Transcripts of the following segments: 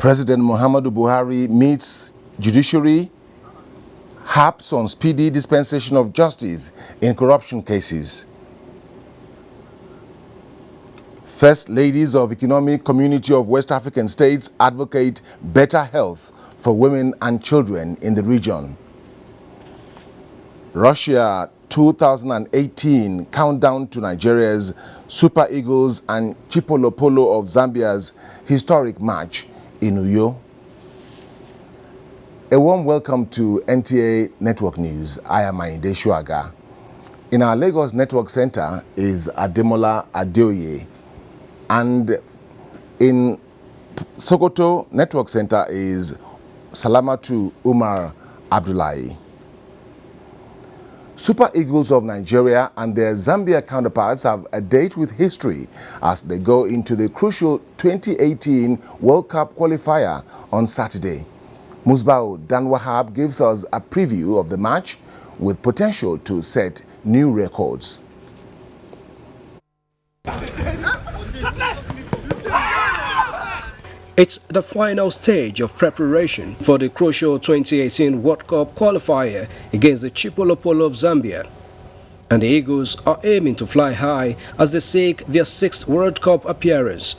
President Muhammadu Buhari meets judiciary, harps on speedy dispensation of justice in corruption cases. First ladies of Economic Community of West African States advocate better health for women and children in the region. Russia 2018 countdown to Nigeria's Super Eagles and Chipolopolo of Zambia's historic match in Uyo. A warm welcome to NTA Network News. I am Ayinde Shuaga. In our Lagos Network Center is Ademola Adeoye, and in Sokoto Network Center is Salamatu Umar Abdullahi. Super Eagles of Nigeria and their Zambia counterparts have a date with history as they go into the crucial 2018 World Cup qualifier on Saturday. Musbao Dan Wahab gives us a preview of the match with potential to set new records. It's the final stage of preparation for the crucial 2018 World Cup qualifier against the Chipolopolo of Zambia. And the Eagles are aiming to fly high as they seek their 6th World Cup appearance.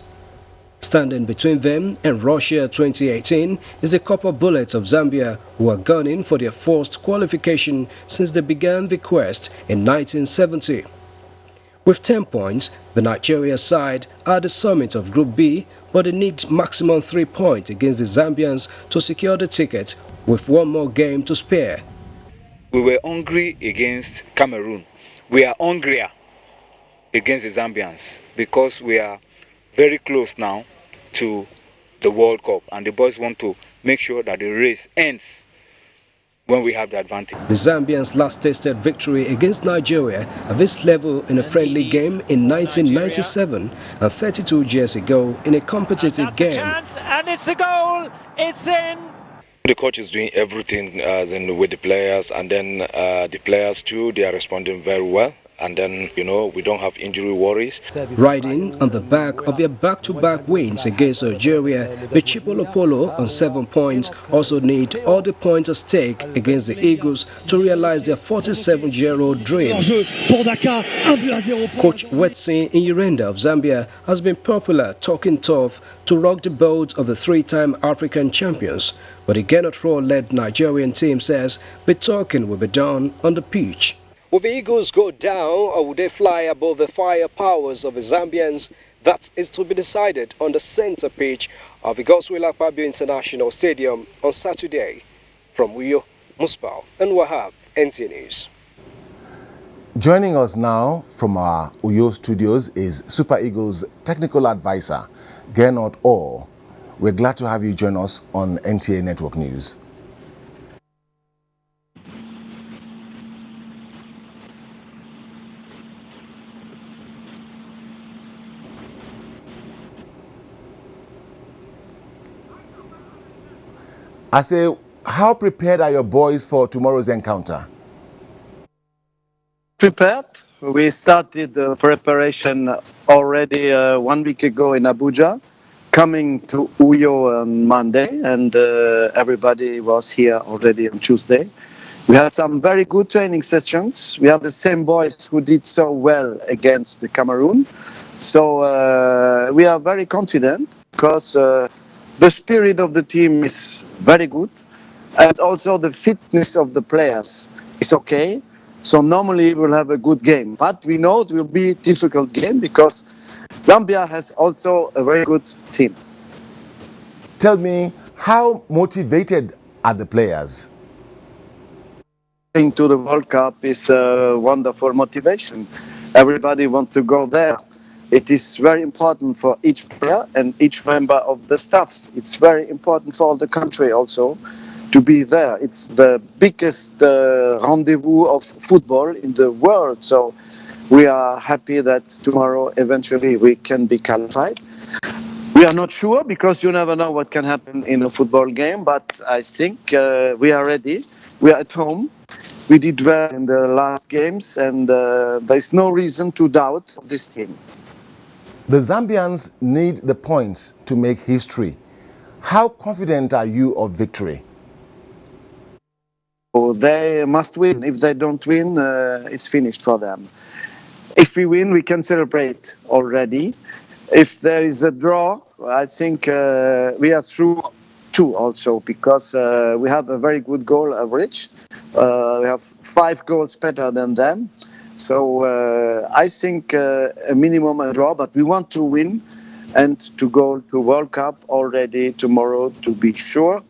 Standing between them and Russia 2018 is the Copper Bullets of Zambia, who are gunning for their first qualification since they began the quest in 1970. With 10 points, the Nigeria side are at the summit of Group B, but they need maximum 3 points against the Zambians to secure the ticket, with one more game to spare. We were hungry against Cameroon. We are hungrier against the Zambians because we are very close now to the World Cup, and the boys want to make sure that the race ends when we have the advantage. The Zambians last tasted victory against Nigeria at this level in a friendly game in 1997 and 32 years ago in a competitive game. And it's a goal! It's in! The coach is doing everything with the players, and then the players too, they are responding very well. And then, we don't have injury worries. Riding on the back of their back-to-back wins against Algeria, the Chipolopolo on 7 points also need all the points at stake against the Eagles to realize their 47-year-old dream. Coach Wetsin Inyirenda of Zambia has been popular talking tough to rock the boat of the 3-time African champions, but the Rohr-led Nigerian team says the talking will be done on the pitch. Will the Eagles go down, or will they fly above the firepowers of the Zambians? That is to be decided on the center pitch of the Godswill Akpabio International Stadium on Saturday. From Uyo, Musbao and Wahab, NTA News. Joining us now from our Uyo studios is Super Eagles technical advisor, Gernot Orr. We're glad to have you join us on NTA Network News. I say, how prepared are your boys for tomorrow's encounter? Prepared. We started the preparation already 1 week ago in Abuja, coming to Uyo on Monday, and everybody was here already on Tuesday. We had some very good training sessions. We have the same boys who did so well against the Cameroon. So we are very confident because the spirit of the team is very good, and also the fitness of the players is okay. So normally we'll have a good game, but we know it will be a difficult game because Zambia has also a very good team. Tell me, how motivated are the players? Going to the World Cup is a wonderful motivation. Everybody wants to go there. It is very important for each player and each member of the staff. It's very important for the country also to be there. It's the biggest rendezvous of football in the world. So we are happy that tomorrow eventually we can be qualified. We are not sure because you never know what can happen in a football game, but I think we are ready. We are at home. We did well in the last games, and there's no reason to doubt this team. The Zambians need the points to make history. How confident are you of victory? They must win. If they don't win, it's finished for them. If we win, we can celebrate already. If there is a draw, I think we are through too also, because we have a very good goal average. We have 5 goals better than them. So I think a minimum a draw, but we want to win and to go to World Cup already tomorrow to be sure.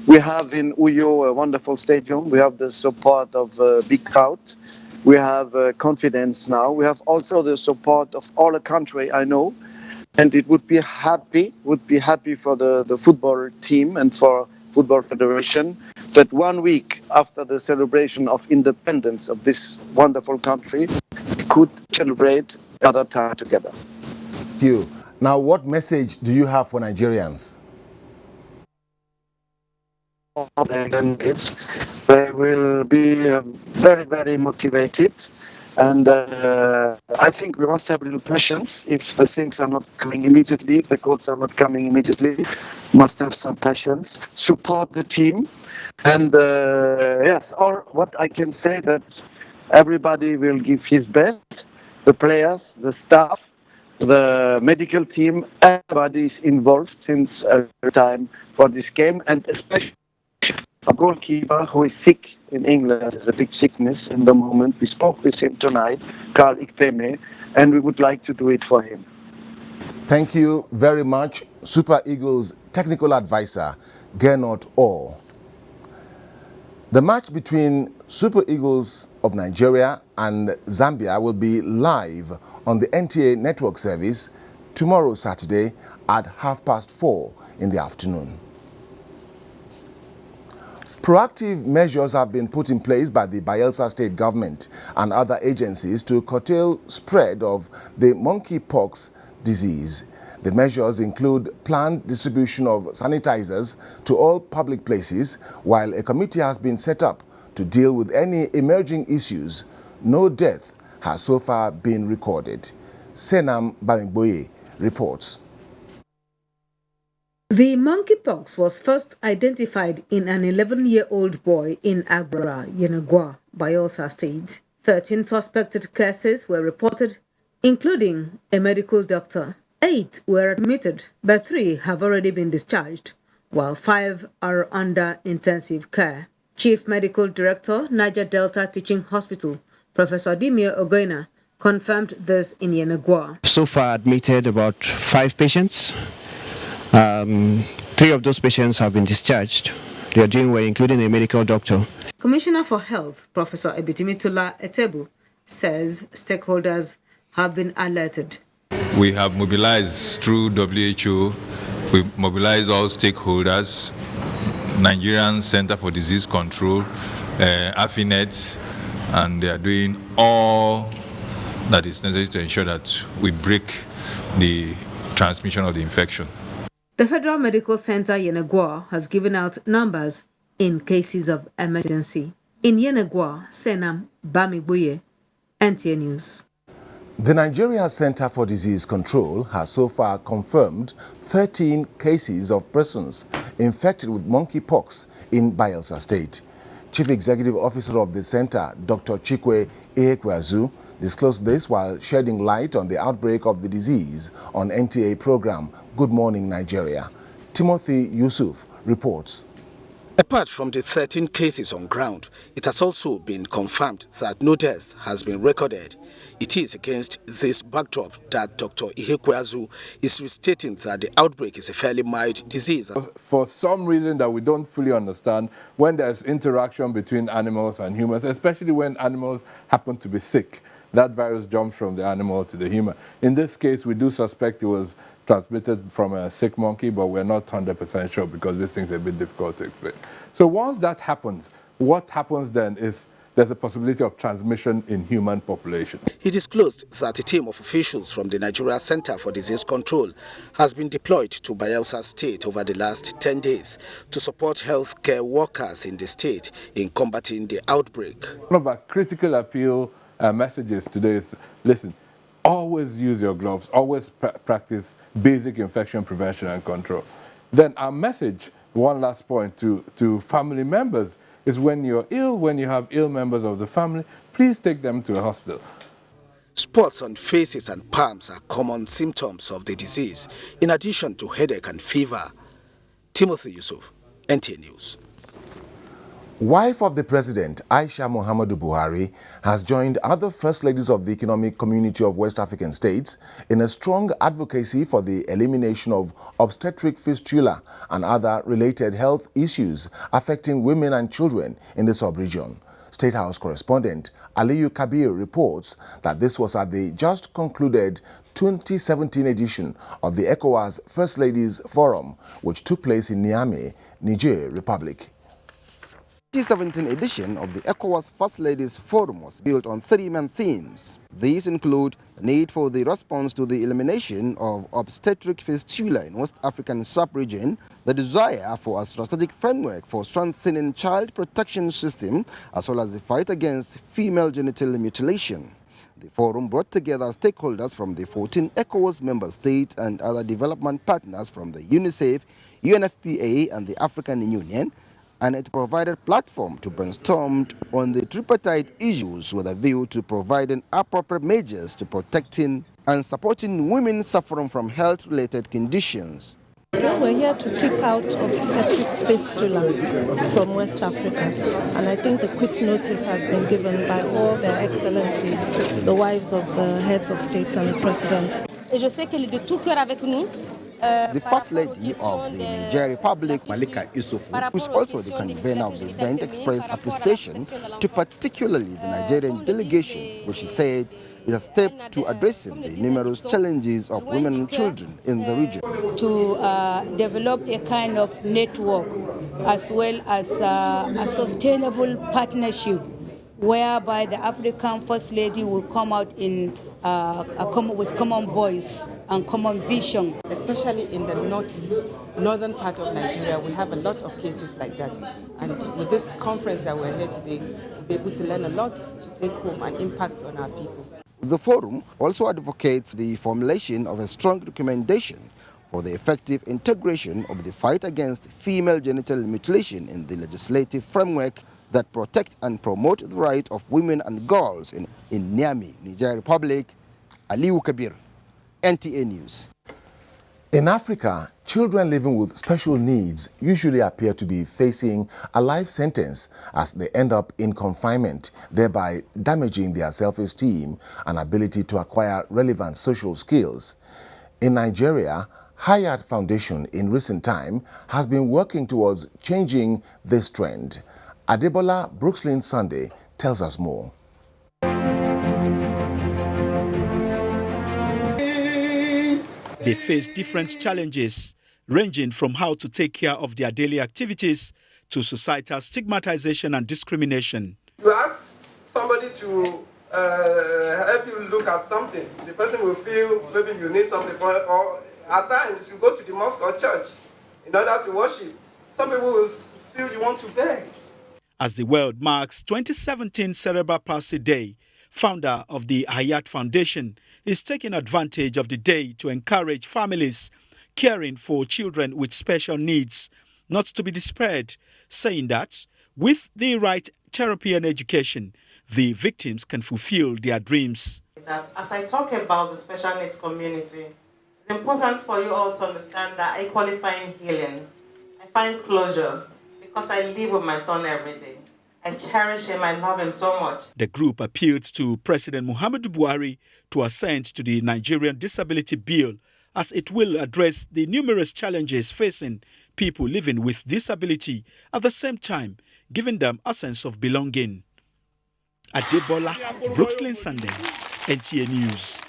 We have in Uyo a wonderful stadium. We have the support of a big crowd. We have confidence now. We have also the support of all the country, I know. And it would be happy for the football team and for Football Federation that 1 week after the celebration of independence of this wonderful country, we could celebrate other time together. Thank you. Now, what message do you have for Nigerians? They will be very, very motivated. And I think we must have a little patience. If the things are not coming immediately, if the goals are not coming immediately, must have some patience. Support the team. And yes, or what I can say that everybody will give his best. The players, the staff, the medical team, everybody is involved since a time for this game, and especially a goalkeeper who is sick in England. There's a big sickness in the moment. We spoke with him tonight, Carl Ikpeme, and we would like to do it for him. Thank you very much, Super Eagles technical advisor, Gernot Orr. The match between Super Eagles of Nigeria and Zambia will be live on the NTA network service tomorrow, Saturday, at 4:30 in the afternoon. Proactive measures have been put in place by the Bayelsa State government and other agencies to curtail spread of the monkeypox disease. The measures include planned distribution of sanitizers to all public places, while a committee has been set up to deal with any emerging issues. No death has so far been recorded. Senam Bamigboye reports. The monkeypox was first identified in an 11-year-old boy in Abuja, Yenagua, Bayelsa State. 13 suspected cases were reported, including a medical doctor. 8 were admitted, but 3 have already been discharged, while 5 are under intensive care. Chief Medical Director, Niger Delta Teaching Hospital, Professor Dimio Ogoina, confirmed this in Yenagua. So far admitted about 5 patients. 3 of those patients have been discharged. They are doing well, including a medical doctor. Commissioner for Health, Professor Ebitimitola Etebu, says stakeholders have been alerted. We have mobilized through WHO, we mobilized all stakeholders, Nigerian Center for Disease Control, AFINET, and they are doing all that is necessary to ensure that we break the transmission of the infection. The Federal Medical Center Yenagua has given out numbers in cases of emergency. In Yenagua, Senam Bamigboye, NTA News. The Nigeria Center for Disease Control has so far confirmed 13 cases of persons infected with monkeypox in Bayelsa State. Chief Executive Officer of the center, Dr. Chikwe Ihekweazu, disclosed this while shedding light on the outbreak of the disease on NTA program Good Morning Nigeria. Timothy Yusuf reports. Apart from the 13 cases on ground, it has also been confirmed that no death has been recorded. It is against this backdrop that Dr. Ihekweazu is restating that the outbreak is a fairly mild disease. For some reason that we don't fully understand, when there's interaction between animals and humans, especially when animals happen to be sick, that virus jumps from the animal to the human. In this case, we do suspect it was transmitted from a sick monkey, but we're not 100% sure because this thing's a bit difficult to explain. So once that happens, what happens then is there's a possibility of transmission in human population. He disclosed that a team of officials from the Nigeria Center for Disease Control has been deployed to Bayelsa State over the last 10 days to support healthcare workers in the state in combating the outbreak. One of our critical appeal messages today is, listen, always use your gloves, always practice basic infection prevention and control. Then our message, one last point to family members, is when you're ill, when you have ill members of the family, please take them to a hospital. Spots on faces and palms are common symptoms of the disease, in addition to headache and fever. Timothy Yusuf, NTA News. Wife of the President, Aisha Muhammadu Buhari, has joined other First Ladies of the Economic Community of West African States in a strong advocacy for the elimination of obstetric fistula and other related health issues affecting women and children in the sub-region. State House correspondent Aliyu Kabir reports that this was at the just concluded 2017 edition of the ECOWAS First Ladies Forum, which took place in Niamey, Niger Republic. The 2017 edition of the ECOWAS First Ladies Forum was built on three main themes. These include the need for the response to the elimination of obstetric fistula in West African sub-region, the desire for a strategic framework for strengthening child protection system, as well as the fight against female genital mutilation. The forum brought together stakeholders from the 14 ECOWAS member states and other development partners from the UNICEF, UNFPA and the African Union, and it provided platform to brainstorm on the tripartite issues with a view to providing appropriate measures to protecting and supporting women suffering from health-related conditions. We're here to kick out obstetric fistula from West Africa, and I think the quick notice has been given by all their excellencies, the wives of the heads of states and the presidents. The First Lady of the Niger Republic, Malika Isufu, who is also the convener of the event, expressed appreciation to particularly the Nigerian delegation, which she said is a step to addressing the numerous challenges of women and children in the region. To develop a kind of network as well as a sustainable partnership whereby the African First Lady will come out in with common voice and common vision. Especially in the northern part of Nigeria, we have a lot of cases like that. And with this conference that we're here today, we'll be able to learn a lot to take home and impact on our people. The forum also advocates the formulation of a strong recommendation for the effective integration of the fight against female genital mutilation in the legislative framework that protect and promote the right of women and girls in Niamey, Niger Republic. Aliyu Kabir, NTA News. In Africa, children living with special needs usually appear to be facing a life sentence as they end up in confinement, thereby damaging their self-esteem and ability to acquire relevant social skills. In Nigeria, Hayat Foundation in recent time has been working towards changing this trend. Adebola Brookslyn Sunday tells us more. They face different challenges, ranging from how to take care of their daily activities to societal stigmatization and discrimination. You ask somebody to help you look at something, the person will feel maybe you need something for it, or at times you go to the mosque or church in order to worship. Some people will feel you want to beg. As the world marks 2017 Cerebral Palsy Day, founder of the Hayat Foundation is taking advantage of the day to encourage families caring for children with special needs not to be despaired, saying that with the right therapy and education, the victims can fulfill their dreams. As I talk about the special needs community, it's important for you all to understand that I qualify healing. I find closure because I live with my son every day. I cherish him, I love him so much. The group appealed to President Muhammadu Buhari to assent to the Nigerian Disability Bill as it will address the numerous challenges facing people living with disability, at the same time giving them a sense of belonging. Adebola Brookslyn Sunday, NTA News.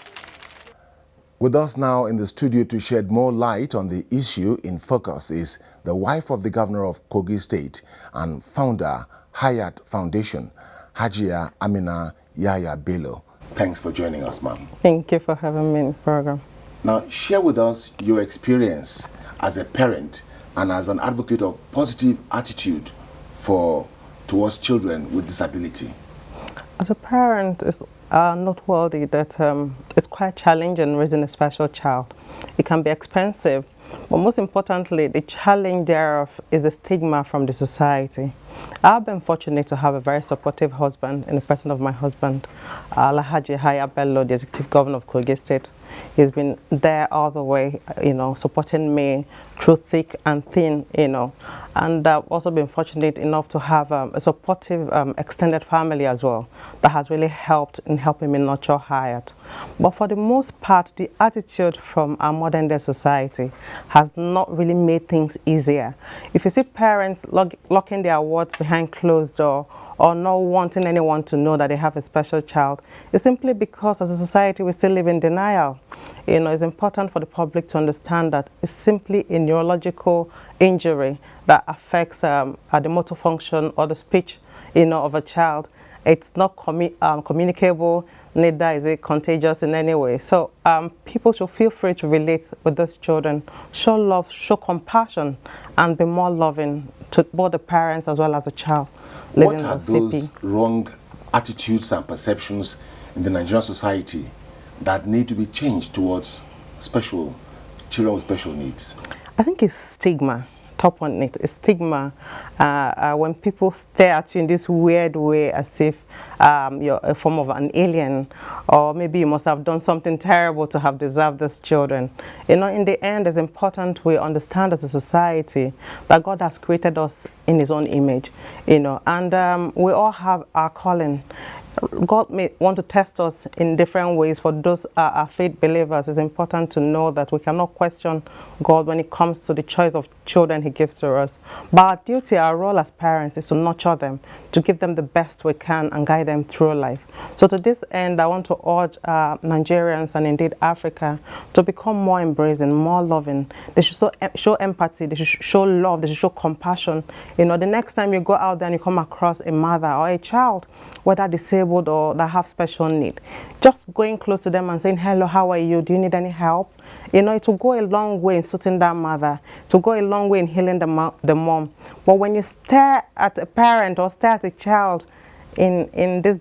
With us now in the studio to shed more light on the issue in focus is the wife of the governor of Kogi State and founder Hayat Foundation, Hajia Amina Yaya Bello. Thanks for joining us, ma'am. Thank you for having me in the program. Now, share with us your experience as a parent and as an advocate of positive attitude towards children with disability. As a parent, it's noteworthy that it's quite challenging raising a special child. It can be expensive, But most importantly, the challenge thereof is the stigma from the society. I've been fortunate to have a very supportive husband in the person of my husband, Alhaji Haya Bello, the Executive Governor of Kogi State. He's been there all the way, you know, supporting me through thick and thin, you know. And I've also been fortunate enough to have a supportive extended family as well that has really helped in helping me nurture Hayat. But for the most part, the attitude from our modern day society has not really made things easier. If you see parents locking their words behind closed door or not wanting anyone to know that they have a special child, it's simply because as a society we still live in denial. You know, it's important for the public to understand that it's simply a neurological injury that affects the motor function or the speech, you know, of a child. It's not communicable, neither is it contagious in any way. So people should feel free to relate with those children, show love, show compassion, and be more loving to both the parents as well as the child living What are with CP. those wrong attitudes and perceptions in the Nigerian society that need to be changed towards children with special needs? I think it's stigma. Top on it, it's stigma. When people stare at you in this weird way as if you're a form of an alien, or maybe you must have done something terrible to have deserved these children. You know, in the end, it's important we understand as a society that God has created us in His own image, you know, and we all have our calling. God may want to test us in different ways. For those our faith believers, it's important to know that we cannot question God when it comes to the choice of children He gives to us. But our duty, our role as parents is to nurture them, to give them the best we can and guide them through life. So to this end, I want to urge Nigerians and indeed Africa to become more embracing, more loving. They should show empathy, they should show love, they should show compassion. You know, the next time you go out there and you come across a mother or a child, whether disabled or that have special need, just going close to them and saying, hello, how are you? Do you need any help? You know, it will go a long way in soothing that mother, to go a long way in healing the mom. But when you stare at a parent or stare at a child in this,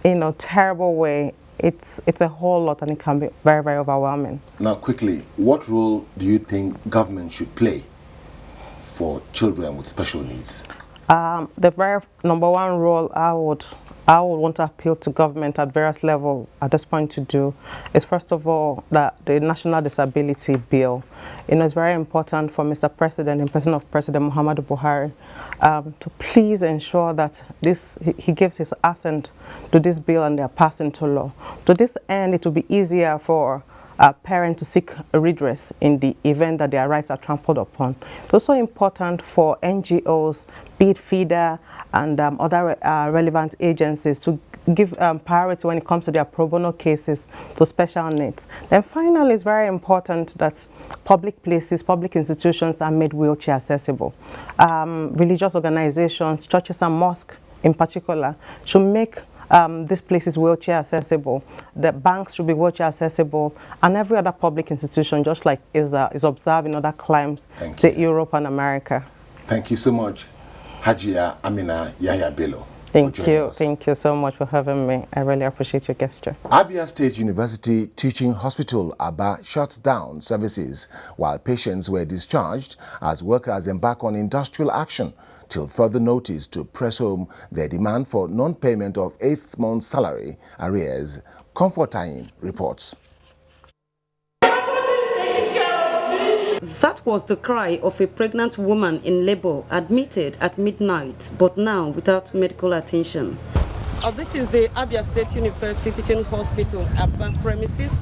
you know, terrible way, it's a whole lot, and it can be very, very overwhelming. Now, quickly, what role do you think government should play for children with special needs? The very number one role I would want to appeal to government at various levels at this point to do is, first of all, the National Disability Bill. You know, it's very important for Mr. President, in person of President Muhammadu Buhari, to please ensure that he gives his assent to this bill and they are passed into law. To this end, it will be easier for parents to seek redress in the event that their rights are trampled upon. It's also important for NGOs, be it FIDA and other relevant agencies, to give priority when it comes to their pro bono cases to special needs. Then finally, it's very important that public places, public institutions are made wheelchair accessible. Religious organizations, churches and mosques in particular, should make this place is wheelchair accessible. The banks should be wheelchair accessible, and every other public institution, just like is observed in other climes, say Europe and America. Thank you so much, Hajia Amina Yahya Bello. Thank you so much for having me. I really appreciate your gesture. Abia State University Teaching Hospital Aba shut down services while patients were discharged as workers embark on industrial action till further notice to press home their demand for non-payment of 8th month's salary arrears. Comfort Time reports. That was the cry of a pregnant woman in labor admitted at midnight, but now without medical attention. This is the Abia State University Teaching Hospital Aba premises,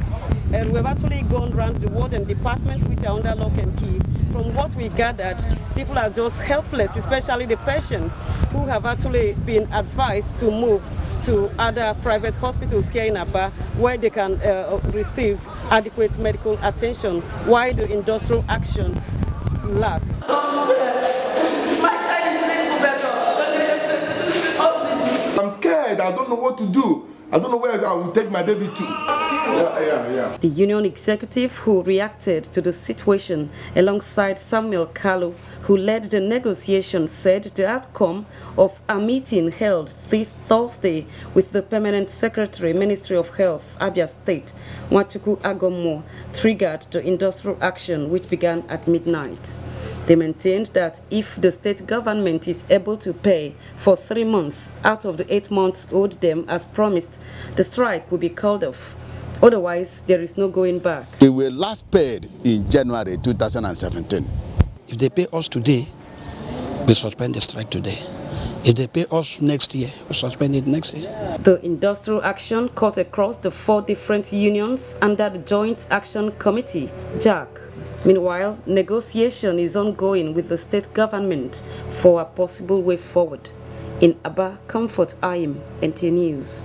and we've actually gone around the ward and departments which are under lock and key. From what we gathered, people are just helpless, especially the patients who have actually been advised to move to other private hospitals here in Aba where they can receive adequate medical attention while the industrial action lasts. I'm scared. I don't know what to do. I don't know where I will take my baby to. The union executive who reacted to the situation alongside Samuel Kalu, who led the negotiations, said the outcome of a meeting held this Thursday with the Permanent Secretary, Ministry of Health, Abia State, Nwachukwu Agomo, triggered the industrial action which began at midnight. They maintained that if the state government is able to pay for 3 months out of the 8 months owed them as promised, the strike will be called off. Otherwise, there is no going back. They were last paid in January 2017. If they pay us today, we suspend the strike today. If they pay us next year, we suspend it next year. The industrial action cut across the 4 different unions under the Joint Action Committee, JAC. Meanwhile, negotiation is ongoing with the state government for a possible way forward. In Aba, Comfort Ayim, NT News.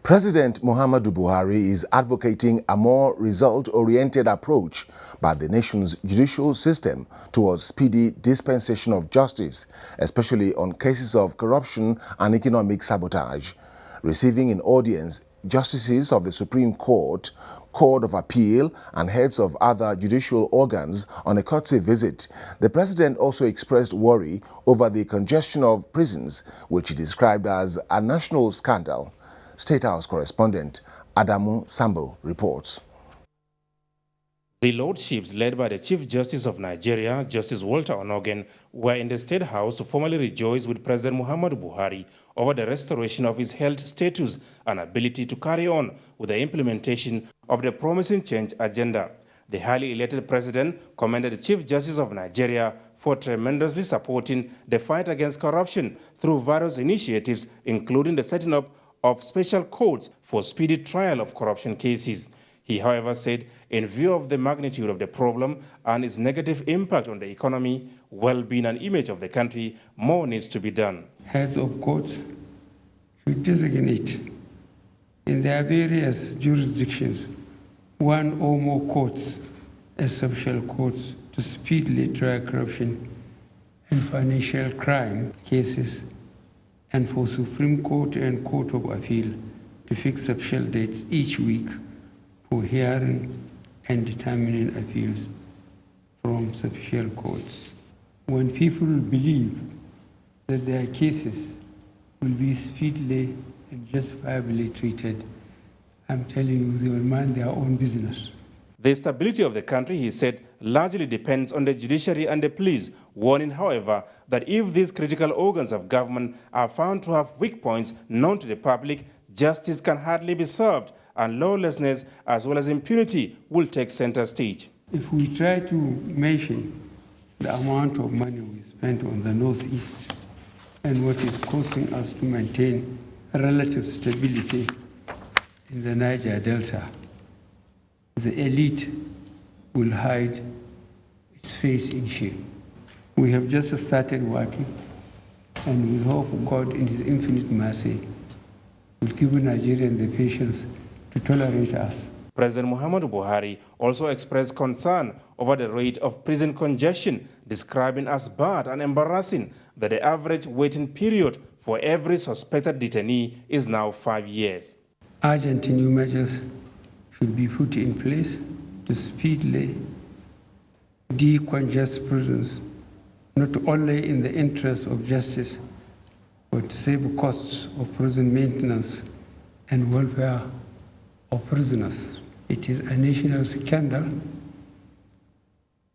President Muhammadu Buhari is advocating a more result-oriented approach by the nation's judicial system towards speedy dispensation of justice, especially on cases of corruption and economic sabotage. Receiving in audience justices of the Supreme Court, Court of Appeal, and heads of other judicial organs on a courtesy visit, the president also expressed worry over the congestion of prisons, which he described as a national scandal. State House correspondent Adamu Sambo reports. The lordships led by the Chief Justice of Nigeria, Justice Walter Onogen, were in the State House to formally rejoice with President Muhammadu Buhari over the restoration of his health status and ability to carry on with the implementation of the promising change agenda. The highly elected president commended the Chief Justice of Nigeria for tremendously supporting the fight against corruption through various initiatives, including the setting up of special courts for speedy trial of corruption cases. He, however, said, in view of the magnitude of the problem and its negative impact on the economy, well-being and image of the country, more needs to be done. Heads of courts should designate in their various jurisdictions 1 or more courts as special courts to speedily try corruption and financial crime cases, and for Supreme Court and Court of Appeal to fix special dates each week for hearing and determining appeals from special courts. When people believe that their cases will be speedily and justifiably treated, I'm telling you, they will mind their own business. The stability of the country, he said, largely depends on the judiciary and the police, warning, however, that if these critical organs of government are found to have weak points known to the public, justice can hardly be served, and lawlessness as well as impunity will take center stage. If we try to mention the amount of money we spent on the Northeast and what is costing us to maintain relative stability in the Niger Delta, the elite will hide its face in shame. We have just started working, and we hope God in his infinite mercy will give Nigerians the patience to tolerate us. President Muhammadu Buhari also expressed concern over the rate of prison congestion, describing as bad and embarrassing that the average waiting period for every suspected detainee is now 5 years. Urgent new measures should be put in place to speedily decongest prisons, not only in the interest of justice, but to save costs of prison maintenance and welfare of prisoners. It is a national scandal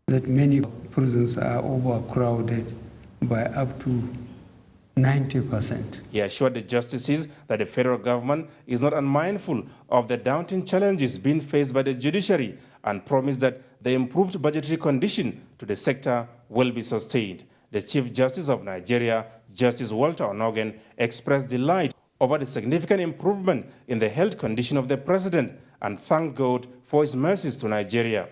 that many prisons are overcrowded by up to 90%. He assured the justices that the federal government is not unmindful of the daunting challenges being faced by the judiciary and promised that the improved budgetary condition to the sector will be sustained. The Chief Justice of Nigeria, Justice Walter Onogen, expressed delight over the significant improvement in the health condition of the president and thanked God for his mercies to Nigeria.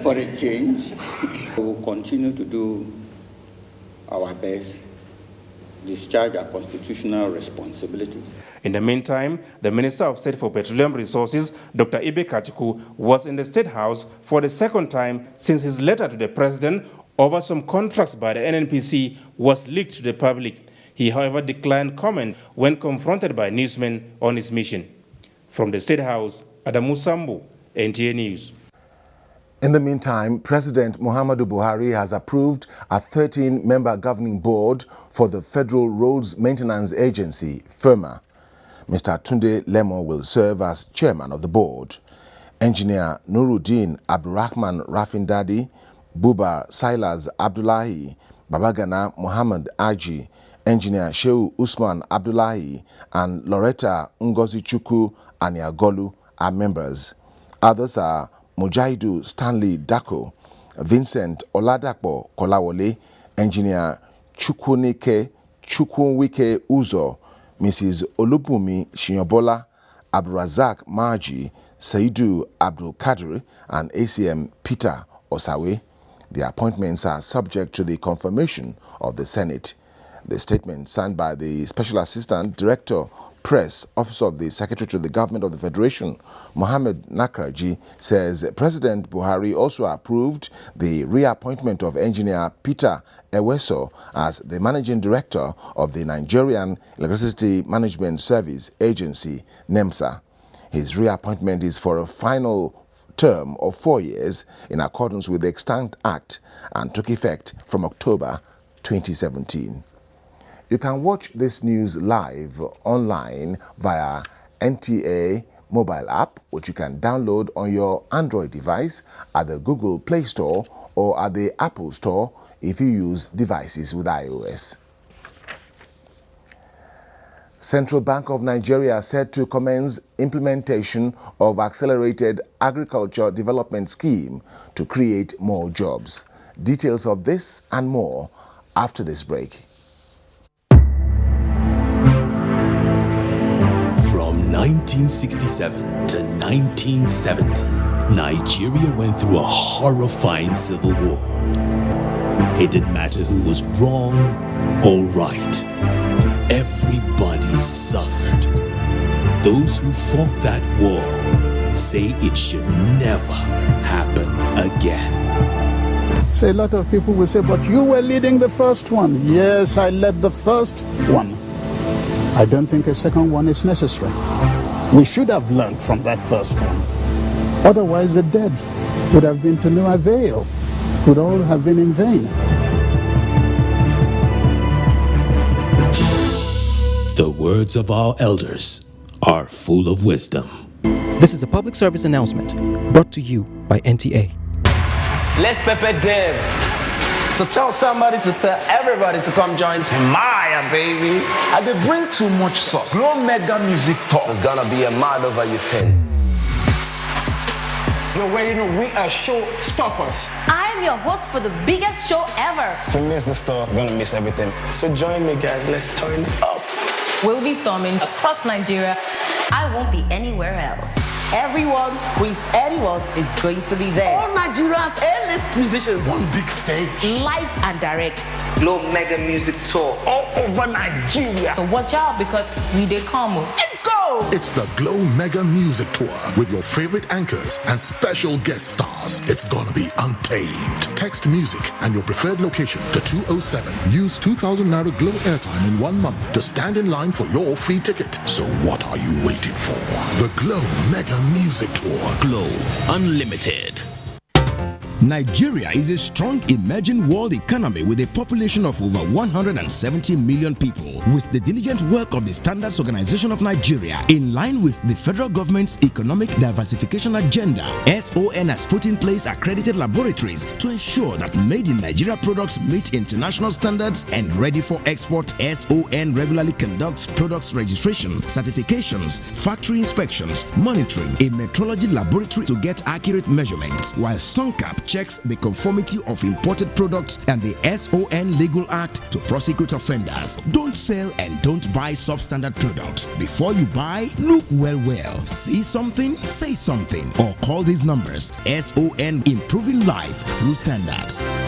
For a change, we will continue to do our best, discharge our constitutional responsibilities. In the meantime, the Minister of State for Petroleum Resources, Dr. Ibe Kachuku, was in the State House for the second time since his letter to the President over some contracts by the NNPC was leaked to the public. He, however, declined comment when confronted by newsmen on his mission. From the State House, Adamu Sambu, NTA News. In the meantime, President Muhammadu Buhari has approved a 13-member governing board for the Federal Roads Maintenance Agency, FERMA. Mr. Tunde Lemo will serve as chairman of the board. Engineer Nuruddin Abdurrahman Rafindadi, Buba Silas Abdullahi, Babagana Muhammad Aji, Engineer Shehu Usman Abdullahi, and Loretta Ngozi Chukwu Aniagolu are members. Others are Mujahidu Stanley Dako, Vincent Oladapo Kolawole, Engineer Chukwunike Chukwunwike Uzo, Mrs. Olubumi Shinyobola, Abdurazak Maji, Saidu Abdul Kadir, and ACM Peter Osawe. The appointments are subject to the confirmation of the Senate. The statement signed by the Special Assistant Director, Press Officer of the Secretary to the Government of the Federation, Mohammed Nakraji, says President Buhari also approved the reappointment of Engineer Peter Eweso as the Managing Director of the Nigerian Electricity Management Service Agency, NEMSA. His reappointment is for a final term of 4 years in accordance with the Extant Act and took effect from October 2017. You can watch this news live online via NTA mobile app, which you can download on your Android device at the Google Play Store or at the Apple Store if you use devices with iOS. Central Bank of Nigeria said to commence implementation of accelerated agriculture development scheme to create more jobs. Details of this and more after this break. From 1967 to 1970, Nigeria went through a horrifying civil war. It didn't matter who was wrong or right. Everybody suffered. Those who fought that war say it should never happen again. So a lot of people will say, but you were leading the first one. Yes, I led the first one. I don't think a second one is necessary. We should have learned from that first one. Otherwise, the dead would have been to no avail, would all have been in vain. The words of our elders are full of wisdom. This is a public service announcement brought to you by NTA. Let's pepper them. So tell somebody to tell everybody to come join Timaya, baby. I did bring too much sauce. Glow Mega Music Talk. It's gonna be a mad over your 10. You're waiting on We Are Showstoppers. I'm your host for the biggest show ever. If you miss the stuff, you're gonna miss everything. So join me, guys. Let's turn it up. We'll be storming across Nigeria. I won't be anywhere else. Everyone who is anyone is going to be there. All Nigeria's A-list musicians. One big stage. Live and direct. Glow Mega Music Tour all over Nigeria. So watch out because we dey come. Let's go! It's the Glow Mega Music Tour with your favorite anchors and special guest stars. It's gonna be untamed. Text music and your preferred location to 207. Use 2,000 Naira Glow airtime in 1 month to stand in line for your free ticket. So what are you waiting for? The Glow Mega Music Tour. Glow Unlimited. Nigeria is a strong emerging world economy with a population of over 170 million people. With the diligent work of the Standards Organization of Nigeria, in line with the federal government's economic diversification agenda, SON has put in place accredited laboratories to ensure that made in Nigeria products meet international standards and ready for export. SON regularly conducts products registration, certifications, factory inspections, monitoring, a metrology laboratory to get accurate measurements, while SONCAP checks the conformity of imported products and the SON Legal Act to prosecute offenders. Don't sell and don't buy substandard products. Before you buy, look well. See something, say something, or call these numbers. SON, improving life through standards.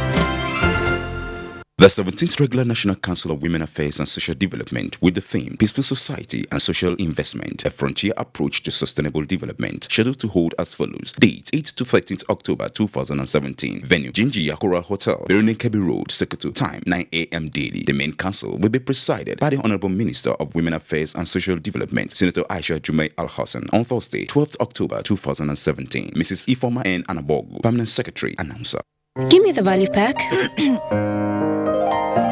The 17th Regular National Council of Women Affairs and Social Development with the theme Peaceful Society and Social Investment, a Frontier Approach to Sustainable Development, scheduled to hold as follows. Date 8 to 13th October 2017. Venue Jinji Yakura Hotel, Kebi Road, Sokoto. Time 9 a.m. daily. The main council will be presided by the Honorable Minister of Women Affairs and Social Development, Senator Aisha Jumai Al-Hassan. On Thursday, 12th October 2017. Mrs. Ifoma N. Anabogu, Permanent Secretary, Announcer. Give me the value pack.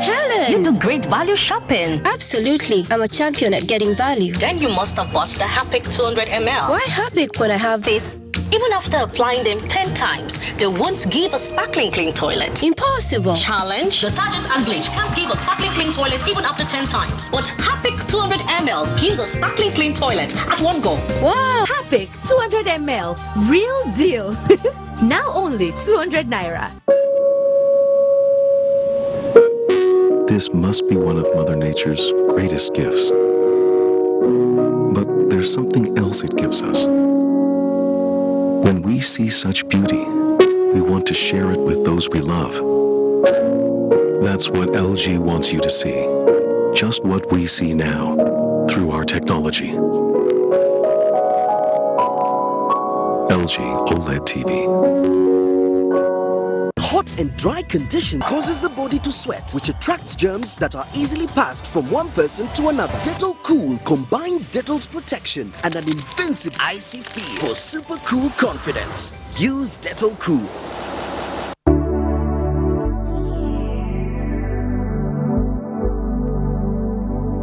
Helen! You do great value shopping. Absolutely. I'm a champion at getting value. Then you must have bought the Hapic 200 ml. Why Hapic when I have this? Even after applying them 10 times, they won't give a sparkling clean toilet. Impossible. Challenge. Detergent and bleach can't give a sparkling clean toilet even after 10 times. But Hapic 200 ml gives a sparkling clean toilet at one go. Wow. Hapic 200 ml. Real deal. Now only 200 naira. This must be one of Mother Nature's greatest gifts. But there's something else it gives us. When we see such beauty, we want to share it with those we love. That's what LG wants you to see. Just what we see now, through our technology. LG OLED TV. Hot and dry condition causes the body to sweat, which attracts germs that are easily passed from one person to another. Dettol Cool combines Dettol's protection and an invincible icy feel for super cool confidence. Use Dettol Cool.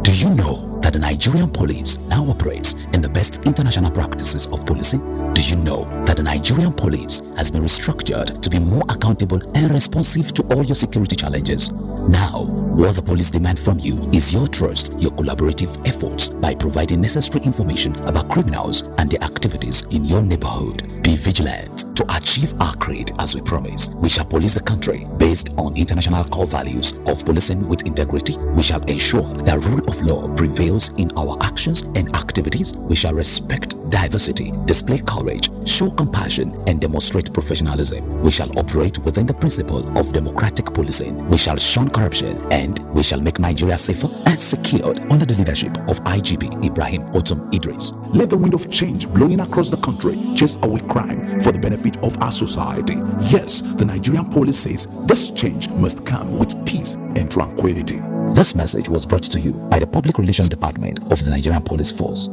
Do you know that the Nigerian police now operates in the best international practices of policing? Do you know that the Nigerian police has been restructured to be more accountable and responsive to all your security challenges? Now, what the police demand from you is your trust, your collaborative efforts by providing necessary information about criminals and their activities in your neighborhood. Be vigilant. To achieve our creed as we promise, we shall police the country based on international core values of policing with integrity. We shall ensure that rule of law prevails in our actions and activities. We shall respect diversity, display courage, show compassion, and demonstrate professionalism. We shall operate within the principle of democratic policing. We shall shun corruption, and we shall make Nigeria safer and secured under the leadership of IGP Ibrahim Otum Idris. Let the wind of change blowing across the country chase away crime for the benefit of our society. Yes, the Nigerian police says this change must come with peace and tranquility. This message was brought to you by the Public Relations Department of the Nigerian Police Force.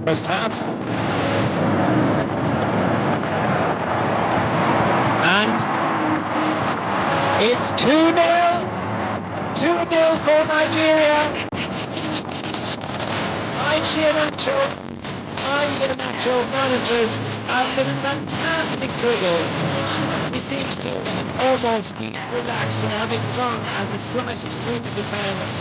First half. And it's 2-0. 2-0 for Nigeria. Nigerian managers have been fantastic dribble. He seems to almost be relaxed and having fun as he slices through the defence.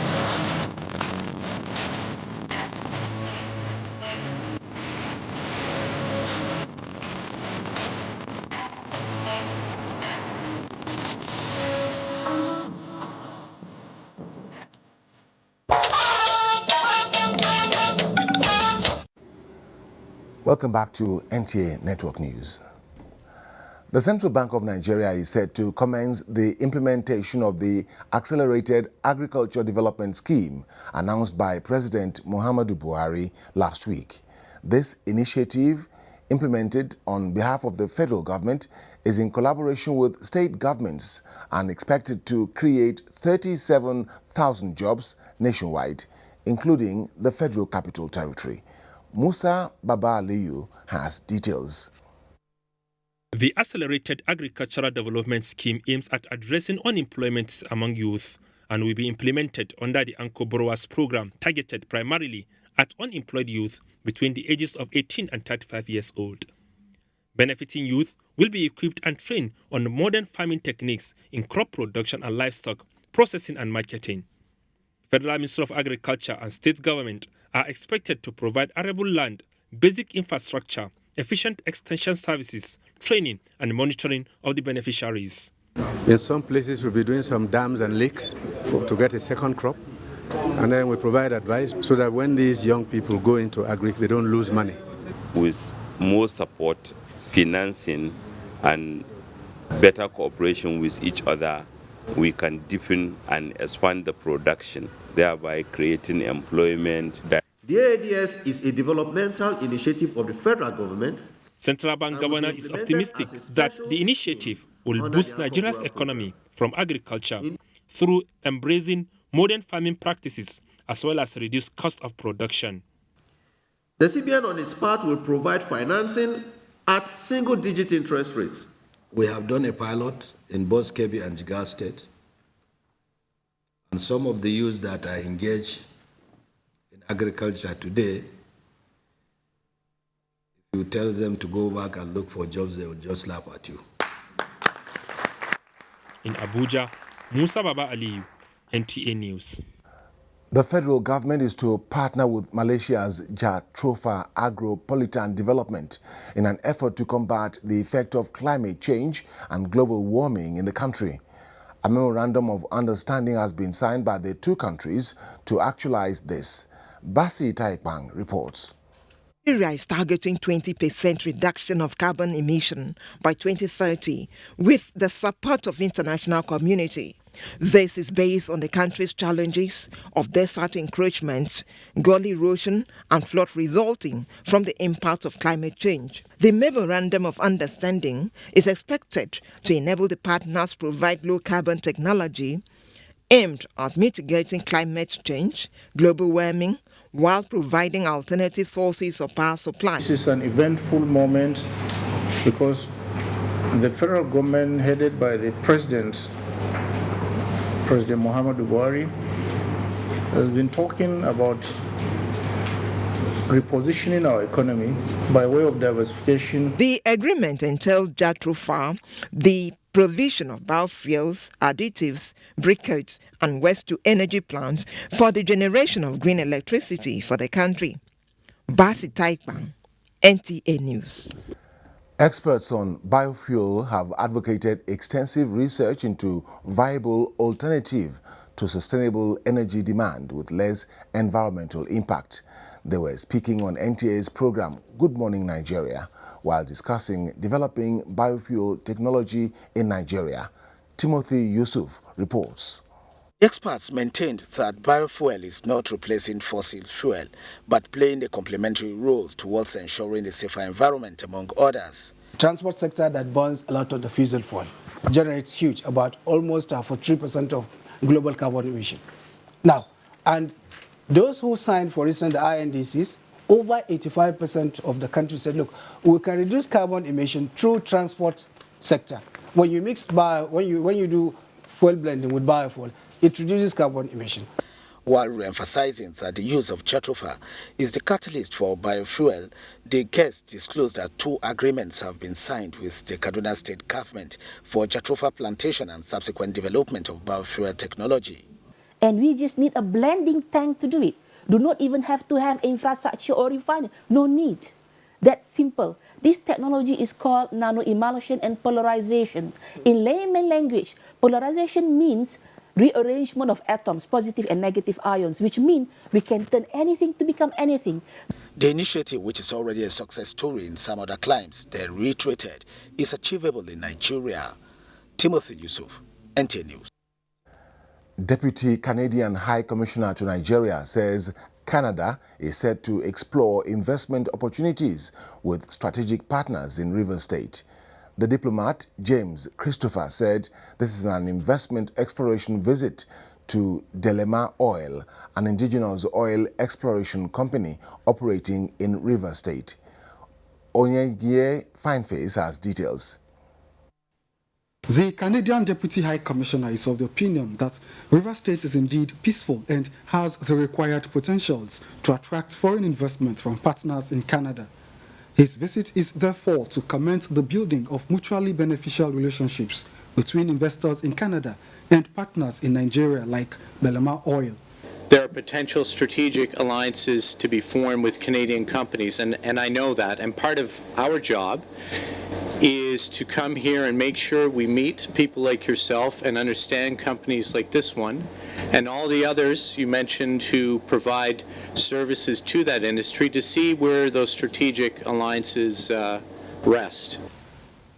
Welcome back to NTA Network News. The Central Bank of Nigeria is set to commence the implementation of the Accelerated Agriculture Development Scheme announced by President Muhammadu Buhari last week. This initiative, implemented on behalf of the federal government, is in collaboration with state governments and expected to create 37,000 jobs nationwide, including the Federal Capital Territory. Musa Baba Aliyu has details. The Accelerated Agricultural Development Scheme aims at addressing unemployment among youth and will be implemented under the Anchor Borrowers Program, targeted primarily at unemployed youth between the ages of 18 and 35 years old. Benefiting youth will be equipped and trained on modern farming techniques in crop production and livestock processing and marketing. Federal Ministry of Agriculture and state government are expected to provide arable land, basic infrastructure, efficient extension services, training and monitoring of the beneficiaries. In some places we'll be doing some dams and lakes to get a second crop, and then we provide advice so that when these young people go into Agric, they don't lose money. With more support, financing, and better cooperation with each other, we can deepen and expand the production, thereby creating employment. The ADS is a developmental initiative of the federal government. Central Bank Governor is optimistic that the initiative will boost Nigeria's economy from agriculture through embracing modern farming practices as well as reduce cost of production. The CBN on its part will provide financing at single-digit interest rates. We have done a pilot in both Kebbi and Jigawa State, and some of the youths that are engaged in agriculture today, if you tell them to go back and look for jobs, they will just laugh at you. In Abuja, Musa Baba Aliyu, NTA News. The federal government is to partner with Malaysia's Jatropha Agropolitan Development in an effort to combat the effect of climate change and global warming in the country. A memorandum of understanding has been signed by the two countries to actualize this. Basi Taikpang reports. Nigeria is targeting 20% reduction of carbon emission by 2030 with the support of international community. This is based on the country's challenges of desert encroachments, gully erosion, and flood resulting from the impact of climate change. The Memorandum of Understanding is expected to enable the partners to provide low-carbon technology aimed at mitigating climate change, global warming, while providing alternative sources of power supply. This is an eventful moment because the federal government, headed by the President Muhammadu Buhari, has been talking about repositioning our economy by way of diversification. The agreement entails Jatropha, the provision of biofuels, additives, briquettes, and waste-to-energy plants for the generation of green electricity for the country. Basi Taikpang, NTA News. Experts on biofuel have advocated extensive research into viable alternative to sustainable energy demand with less environmental impact. They were speaking on NTA's program Good Morning Nigeria while discussing developing biofuel technology in Nigeria. Timothy Yusuf reports. Experts maintained that biofuel is not replacing fossil fuel, but playing a complementary role towards ensuring a safer environment, among others. Transport sector that burns a lot of the fossil fuel generates huge, about almost 43% of global carbon emission. Now, and those who signed, for instance, the INDCs, over 85% of the country said, look, we can reduce carbon emission through transport sector. When you mix when you do fuel blending with biofuel, it reduces carbon emission. While re-emphasizing that the use of Jatropha is the catalyst for biofuel, the guests disclosed that 2 agreements have been signed with the Kaduna State government for Jatropha plantation and subsequent development of biofuel technology. And we just need a blending tank to do it. Do not even have to have infrastructure or refining. No need. That's simple. This technology is called nano-emulsion and polarization. In layman language, polarization means rearrangement of atoms, positive and negative ions, which mean we can turn anything to become anything. The initiative, which is already a success story in some other climes, they reiterated, is achievable in Nigeria. Timothy Yusuf, NTA News. Deputy Canadian High Commissioner to Nigeria says Canada is set to explore investment opportunities with strategic partners in Rivers State. The diplomat, James Christopher, said this is an investment exploration visit to Delema Oil, an indigenous oil exploration company operating in Rivers State. Onyegie Fineface has details. The Canadian Deputy High Commissioner is of the opinion that Rivers State is indeed peaceful and has the required potentials to attract foreign investment from partners in Canada. His visit is therefore to commence the building of mutually beneficial relationships between investors in Canada and partners in Nigeria like Delema Oil. There are potential strategic alliances to be formed with Canadian companies, and I know that. And part of our job is to come here and make sure we meet people like yourself and understand companies like this one and all the others you mentioned who provide services to that industry to see where those strategic alliances rest.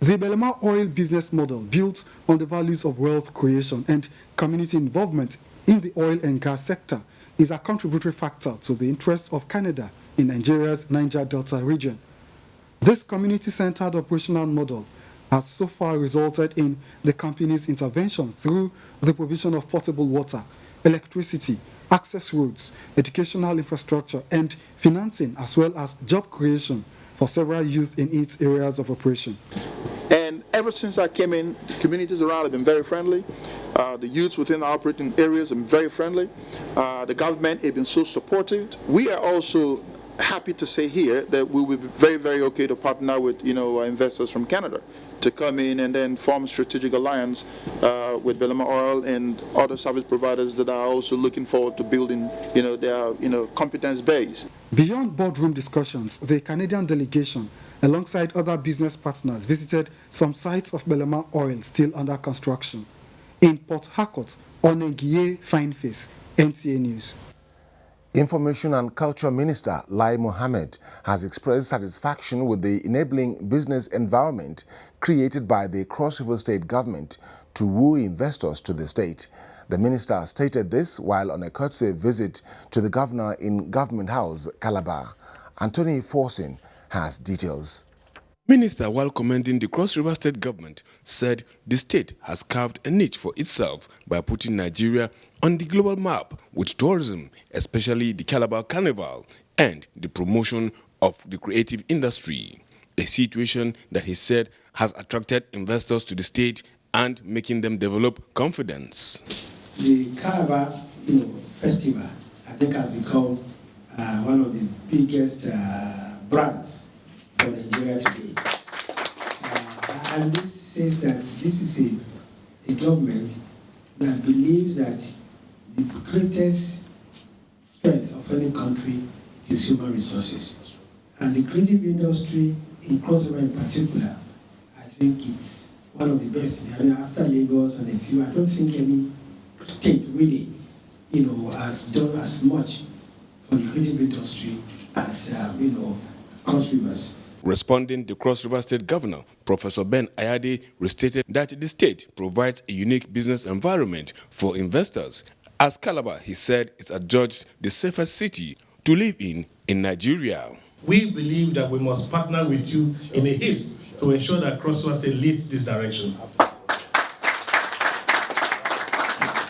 The Belema oil business model built on the values of wealth creation and community involvement in the oil and gas sector is a contributory factor to the interests of Canada in Nigeria's Niger Delta region. This community-centered operational model has so far resulted in the company's intervention through the provision of potable water, electricity, access roads, educational infrastructure, and financing, as well as job creation for several youth in its areas of operation. And ever since I came in, the communities around have been very friendly. The youths within the operating areas have been very friendly. The government has been so supportive. We are also happy to say here that we will be very, very okay to partner with investors from Canada to come in and then form a strategic alliance with Belema Oil and other service providers that are also looking forward to building their competence base. Beyond boardroom discussions, the Canadian delegation, alongside other business partners, visited some sites of Belema Oil still under construction. In Port Harcourt, Onegiye Fineface, NTA News. Information and Culture Minister Lai Mohammed has expressed satisfaction with the enabling business environment created by the Cross River State government to woo investors to the state. The minister stated this while on a courtesy visit to the governor in Government House, Calabar. Anthony Forsin has details. Minister, while commending the Cross River State government, said the state has carved a niche for itself by putting Nigeria on the global map with tourism, especially the Calabar Carnival and the promotion of the creative industry, a situation that he said has attracted investors to the state and making them develop confidence. The Calabar festival, I think, has become one of the biggest brands for Nigeria today. And this says that this is a government that believes that the greatest strength of any country is human resources. And the creative industry, in Cross River in particular, I think it's one of the best. I mean, after Lagos and a few, I don't think any state really, has done as much for the creative industry as, Cross Rivers. Responding, the Cross River State Governor, Professor Ben Ayade, restated that the state provides a unique business environment for investors. As Calabar, he said, is adjudged the safest city to live in Nigeria. We believe that we must partner with you in a haste to ensure that Cross River State leads this direction.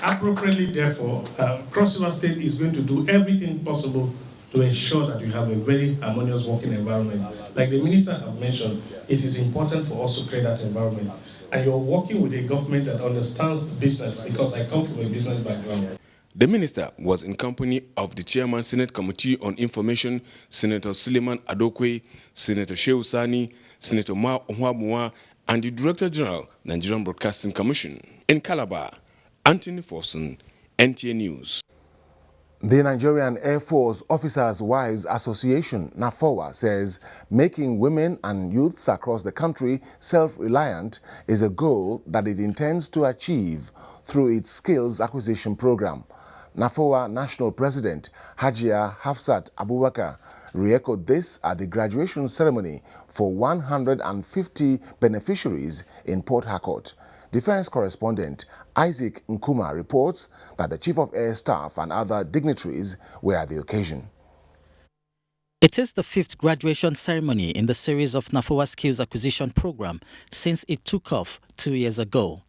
Appropriately, therefore, Cross River State is going to do everything possible to ensure that you have a very harmonious working environment. Like the minister have mentioned, it is important for us to create that environment. And you're working with a government that understands the business, because I come from a business background. The minister was in company of the Chairman Senate Committee on Information, Senator Suleiman Adokwe, Senator Shehu Sani, Senator Ma Onwabua, and the Director General, Nigerian Broadcasting Commission. In Calabar, Anthony Forson, NTA News. The Nigerian Air Force Officers' Wives Association, NAFOWA, says making women and youths across the country self-reliant is a goal that it intends to achieve through its skills acquisition program. NAFOWA National President Hajia Hafsat Abubakar re-echoed this at the graduation ceremony for 150 beneficiaries in Port Harcourt. Defense correspondent Isaac Nkuma reports that the Chief of Air Staff and other dignitaries were at the occasion. It is the 5th graduation ceremony in the series of NAFOWA Skills Acquisition Program since it took off 2 years ago.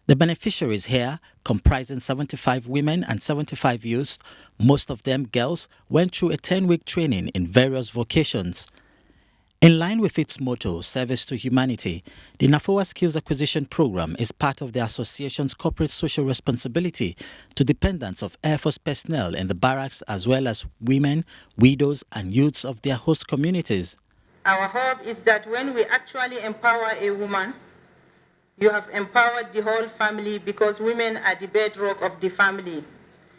The beneficiaries here, comprising 75 women and 75 youths, most of them girls, went through a 10-week training in various vocations. In line with its motto, Service to Humanity, the NAFOWA Skills Acquisition Program is part of the association's corporate social responsibility to dependents of Air Force personnel in the barracks, as well as women, widows, and youths of their host communities. Our hope is that when we actually empower a woman, you have empowered the whole family, because women are the bedrock of the family.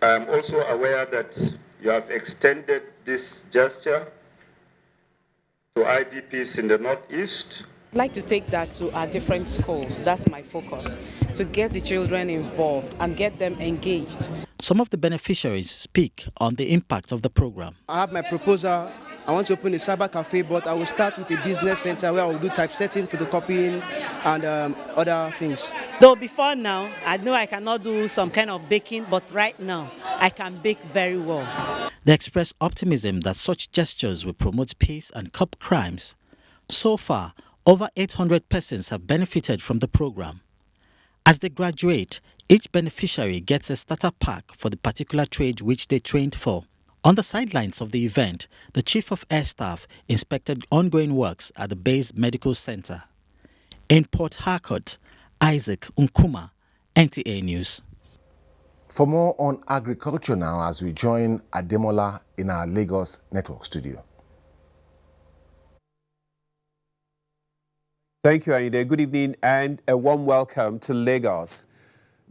I am also aware that you have extended this gesture to IDPs in the Northeast. I'd like to take that to our different schools. That's my focus, to get the children involved and get them engaged. Some of the beneficiaries speak on the impact of the program. I have my proposal. I want to open a cyber cafe, but I will start with a business center where I will do typesetting, photocopying, and other things. Though before now, I know I cannot do some kind of baking, but right now, I can bake very well. They express optimism that such gestures will promote peace and curb crimes. So far, over 800 persons have benefited from the program. As they graduate, each beneficiary gets a starter pack for the particular trade which they trained for. On the sidelines of the event, the Chief of Air Staff inspected ongoing works at the base medical center. In Port Harcourt, Isaac Nkuma, NTA News. For more on agriculture now, as we join Ademola in our Lagos network studio. Thank you, Aide. Good evening and a warm welcome to Lagos.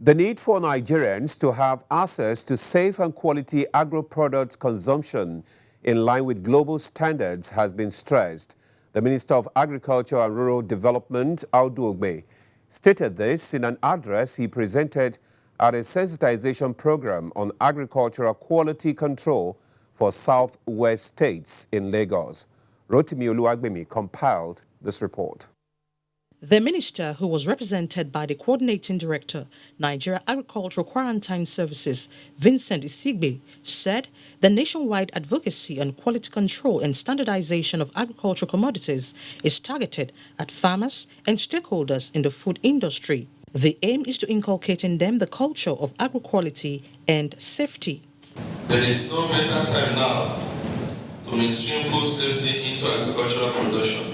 The need for Nigerians to have access to safe and quality agro-product consumption in line with global standards has been stressed. The Minister of Agriculture and Rural Development, Audu Ogbe, stated this in an address he presented at a sensitization program on agricultural quality control for Southwest states in Lagos. Rotimi Oluwagbemi compiled this report. The minister, who was represented by the coordinating director, Nigeria Agricultural Quarantine Services, Vincent Isigbe, said the nationwide advocacy on quality control and standardization of agricultural commodities is targeted at farmers and stakeholders in the food industry. The aim is to inculcate in them the culture of agri-quality and safety. There is no better time now to mainstream food safety into agricultural production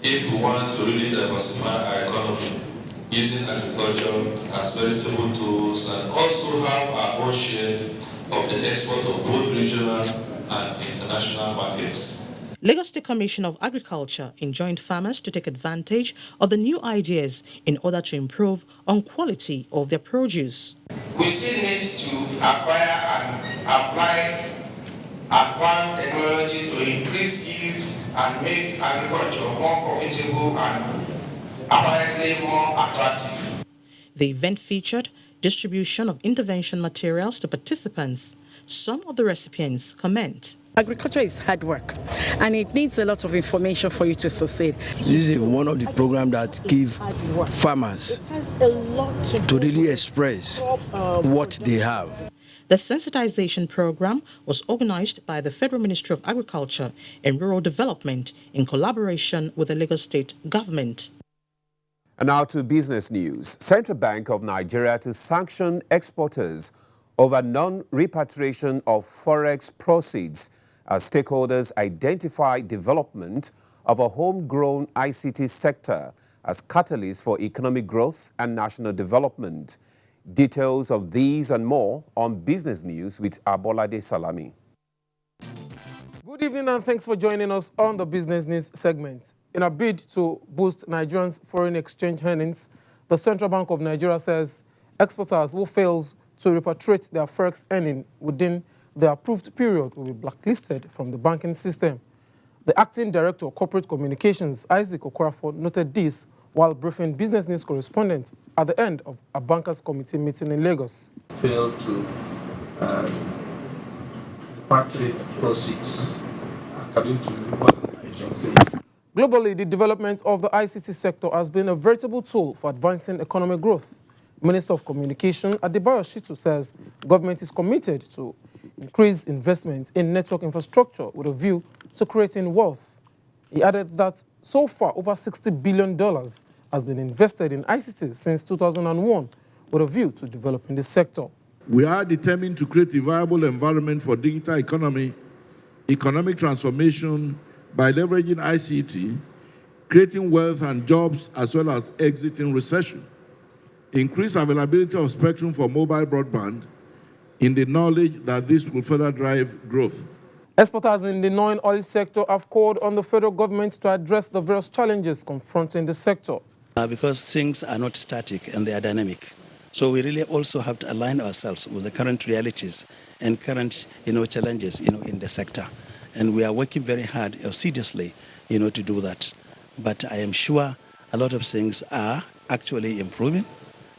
if we want to really diversify our economy using agriculture as very stable tools and also have our own share of the export of both regional and international markets. Lagos State Commission of Agriculture enjoined farmers to take advantage of the new ideas in order to improve on quality of their produce. We still need to acquire and apply advanced technology to increase yield and make agriculture more profitable and apparently more attractive. The event featured distribution of intervention materials to participants. Some of the recipients comment. Agriculture is hard work and it needs a lot of information for you to succeed. This is one of the programs that give farmers to really express what they have. The sensitization program was organized by the Federal Ministry of Agriculture and Rural Development in collaboration with the Lagos State government. And now to business news. Central Bank of Nigeria to sanction exporters over non-repatriation of forex proceeds as stakeholders identify development of a homegrown ICT sector as catalyst for economic growth and national development. Details of these and more on Business News with Abolade Salami. Good evening and thanks for joining us on the Business News segment. In a bid to boost Nigerians' foreign exchange earnings, the Central Bank of Nigeria says exporters who fail to repatriate their forex earning within the approved period will be blacklisted from the banking system. The Acting Director of Corporate Communications, Isaac Okorafor, noted this while briefing Business News correspondents at the end of a bankers committee meeting in Lagos. Failed to repatriate proceeds according to what the nation says. Globally, the development of the ICT sector has been a veritable tool for advancing economic growth. Minister of Communication Adebayo Shitu says government is committed to increase investment in network infrastructure with a view to creating wealth. He added that so far over $60 billion has been invested in ICT since 2001 with a view to developing the sector. We are determined to create a viable environment for digital economic transformation by leveraging ICT, creating wealth and jobs as well as exiting recession. Increase availability of spectrum for mobile broadband in the knowledge that this will further drive growth. Exporters in the non-oil sector have called on the federal government to address the various challenges confronting the sector. Because things are not static and they are dynamic. So we really also have to align ourselves with the current realities and current challenges in the sector. And we are working very hard, seriously, to do that. but I am sure a lot of things are actually improving,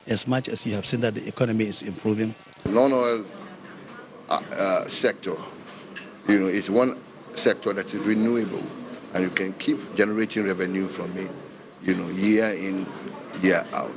as much as you have seen that the economy is improving. Non-oil sector, it's one sector that is renewable, and you can keep generating revenue from it, year in, year out.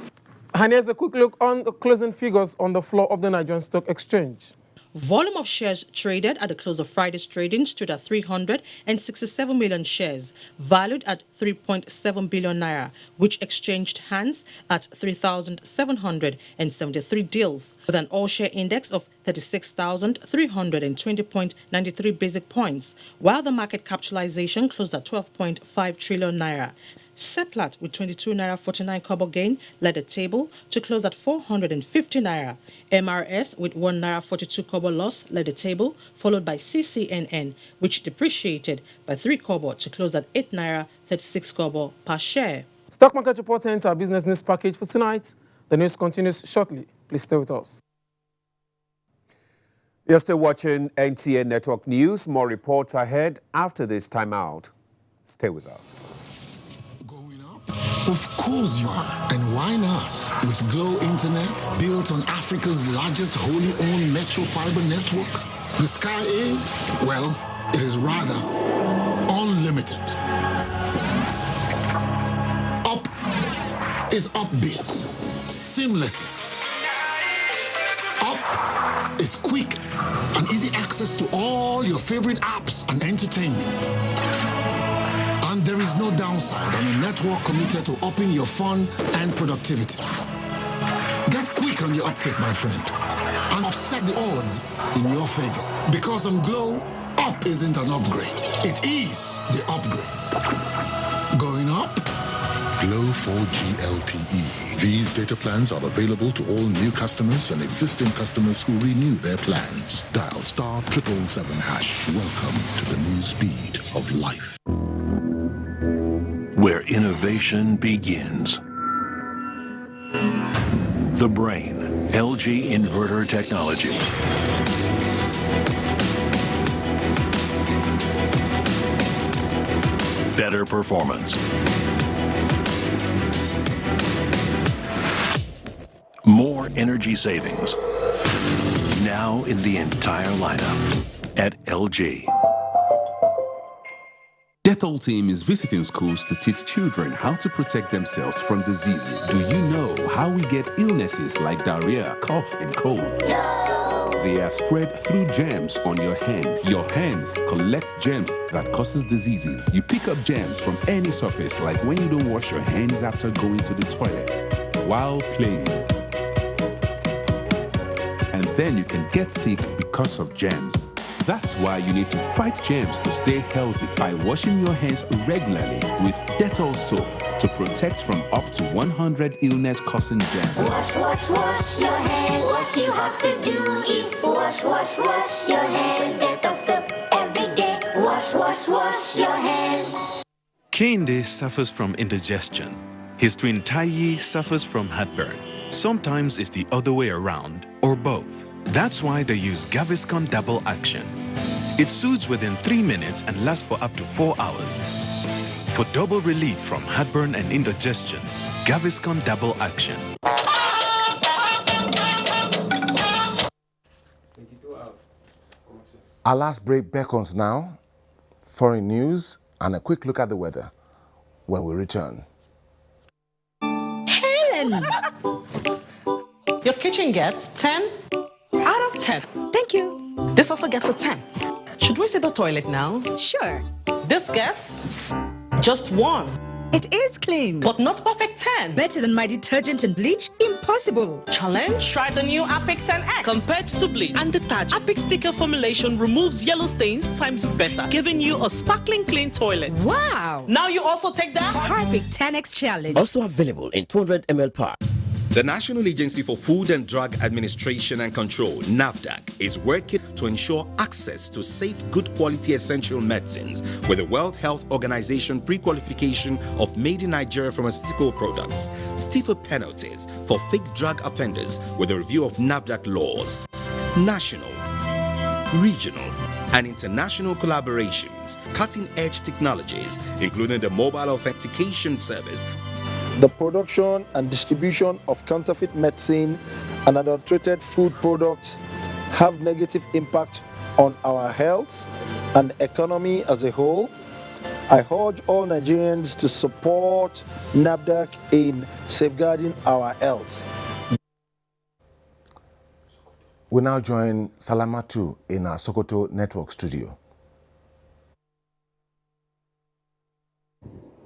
And here's a quick look on the closing figures on the floor of the Nigerian Stock Exchange. Volume of shares traded at the close of Friday's trading stood at 367 million shares, valued at 3.7 billion naira, which exchanged hands at 3,773 deals, with an all-share index of 36,320.93 basic points, while the market capitalization closed at 12.5 trillion naira. Seplat, with 22 naira 49 kobo gain, led the table to close at 450 naira. MRS, with 1 naira 42 kobo loss, led the table, followed by CCNN, which depreciated by 3 kobo to close at 8 naira 36 kobo per share. Stock market report ends our business news package for tonight. The news continues shortly. Please stay with us. You're still watching NTA Network News. More reports ahead after this timeout. Stay with us. Of course you are. And why not? With Glow Internet, built on Africa's largest wholly owned metro fiber network, the sky is, well, it is rather unlimited. Up is upbeat, seamless. Up is quick and easy access to all your favorite apps and entertainment. And there is no downside on a network committed to upping your fun and productivity. Get quick on your uptake, my friend, and upset the odds in your favor. Because on Glow, up isn't an upgrade. It is the upgrade. Going up? Glow 4G LTE. These data plans are available to all new customers and existing customers who renew their plans. Dial *777#. Welcome to the new speed of life. Where innovation begins. The Brain, LG Inverter Technology. Better performance. More energy savings. Now in the entire lineup at LG. Dettol team is visiting schools to teach children how to protect themselves from diseases. Do you know how we get illnesses like diarrhea, cough, and cold? No. They are spread through germs on your hands. Your hands collect germs that causes diseases. You pick up germs from any surface, like when you don't wash your hands after going to the toilet, while playing. And then you can get sick because of germs. That's why you need to fight germs to stay healthy by washing your hands regularly with Dettol soap to protect from up to 100 illness-causing germs. Wash, wash, wash your hands. What you have to do is wash, wash, wash your hands with Dettol soap every day. Wash, wash, wash your hands. Kehinde suffers from indigestion. His twin Taiyi suffers from heartburn. Sometimes it's the other way around, or both. That's why they use Gaviscon Double Action. It soothes within 3 minutes and lasts for up to 4 hours. For double relief from heartburn and indigestion, Gaviscon Double Action. Our last break beckons now. Foreign news and a quick look at the weather when we return. Helen! Your kitchen gets 10 out of 10. Thank you. This also gets a 10. Should we see the toilet now? Sure. This gets just 1. It is clean. But not perfect 10. Better than my detergent and bleach? Impossible. Challenge? Try the new Apic 10X. Compared to bleach and detergent, Apic sticker formulation removes yellow stains times better, giving you a sparkling clean toilet. Wow. Now you also take that? Apic 10X Challenge. Also available in 200 ml pack. The National Agency for Food and Drug Administration and Control, NAFDAC, is working to ensure access to safe, good quality essential medicines with the World Health Organization pre-qualification of made in Nigeria pharmaceutical products, stiffer penalties for fake drug offenders with a review of NAFDAC laws, national, regional, and international collaborations, cutting-edge technologies, including the mobile authentication service, the production and distribution of counterfeit medicine and adulterated food products have negative impact on our health and economy as a whole. I urge all Nigerians to support NAFDAC in safeguarding our health. We now join Salamatu in our Sokoto network studio.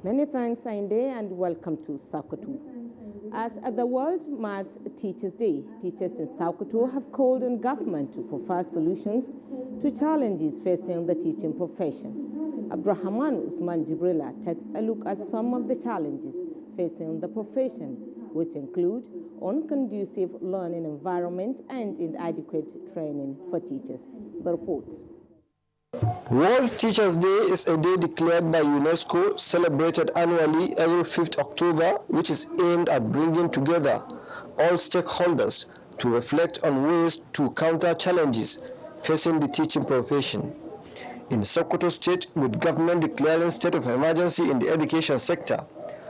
Many thanks, Ainde, and welcome to Sokoto. As the world marks Teachers' Day, teachers in Sokoto have called on government to provide solutions to challenges facing the teaching profession. Abdurrahman Usman Jibrila takes a look at some of the challenges facing the profession, which include unconducive learning environment and inadequate training for teachers. The report. World Teachers' Day is a day declared by UNESCO, celebrated annually every 5th October, which is aimed at bringing together all stakeholders to reflect on ways to counter challenges facing the teaching profession. In Sokoto State, with government declaring state of emergency in the education sector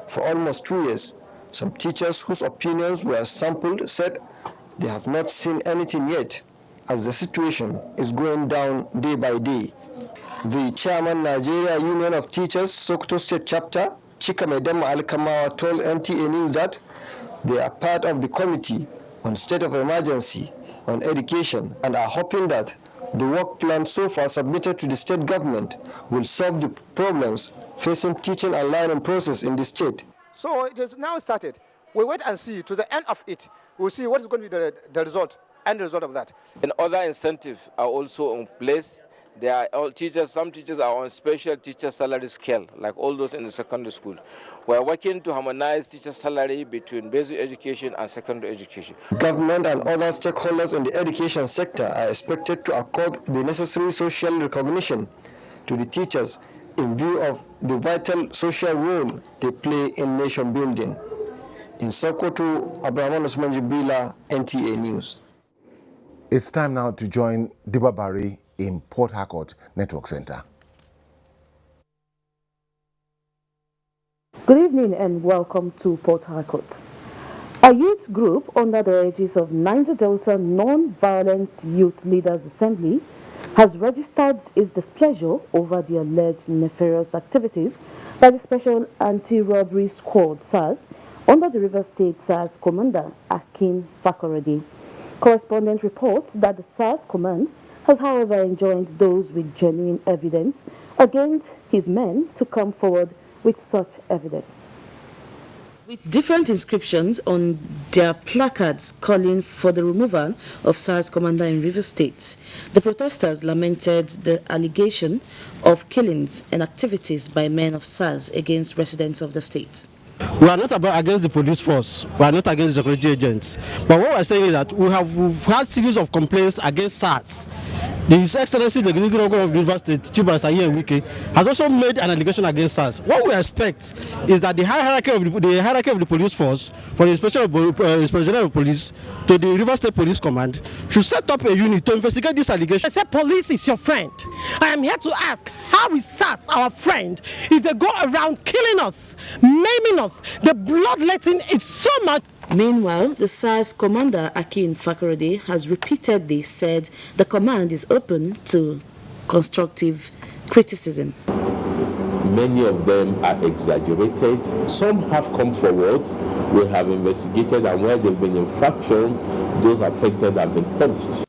for almost 2 years, some teachers whose opinions were sampled said they have not seen anything yet, as the situation is going down day by day. The chairman, Nigeria Union of Teachers, Sokoto State Chapter, Chikamedema Alkamawa, told NTA News that they are part of the committee on state of emergency on education and are hoping that the work plan so far submitted to the state government will solve the problems facing teaching and learning process in the state. So it is now started. We wait and see to the end of it. We'll see what is going to be the result. End result of that. And other incentives are also in place. There are all teachers, some teachers are on special teacher salary scale, like all those in the secondary school. We are working to harmonize teacher salary between basic education and secondary education. Government and other stakeholders in the education sector are expected to accord the necessary social recognition to the teachers in view of the vital social role they play in nation building. In Sokoto, Abraham Usman Jibrila, NTA News. It's time now to join Diba Bari in Port Harcourt Network Center. Good evening and welcome to Port Harcourt. A youth group under the aegis of Niger Delta Non-Violence Youth Leaders Assembly has registered its displeasure over the alleged nefarious activities by the Special Anti-Robbery Squad SARS under the River State SARS Commander Akin Fakorede. Correspondent reports that the SARS command has, however, enjoined those with genuine evidence against his men to come forward with such evidence. With different inscriptions on their placards calling for the removal of SARS commander in River State, the protesters lamented the allegation of killings and activities by men of SARS against residents of the state. We are not against the police force, we are not against the security agents. But what we are saying is that we've had series of complaints against SARS. His Excellency, the Governor of the River State, Chiba Saye Wike, has also made an allegation against us. What we expect is that the hierarchy of the police force, from the Inspector General of Police to the River State Police Command, should set up a unit to investigate this allegation. I said police is your friend. I am here to ask, how is SARS our friend if they go around killing us, maiming us? The bloodletting is so much. Meanwhile, the SARS commander Akin Fakorede has repeatedly said the command is open to constructive criticism. Many of them are exaggerated. Some have come forward. We have investigated, and where there have been infractions, those affected have been punished.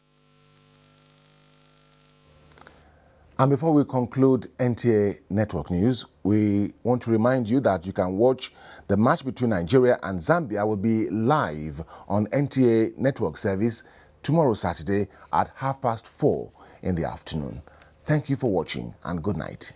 And before we conclude NTA Network News, we want to remind you that you can watch the match between Nigeria and Zambia will be live on NTA Network Service tomorrow Saturday at 4:30 in the afternoon. Thank you for watching and good night.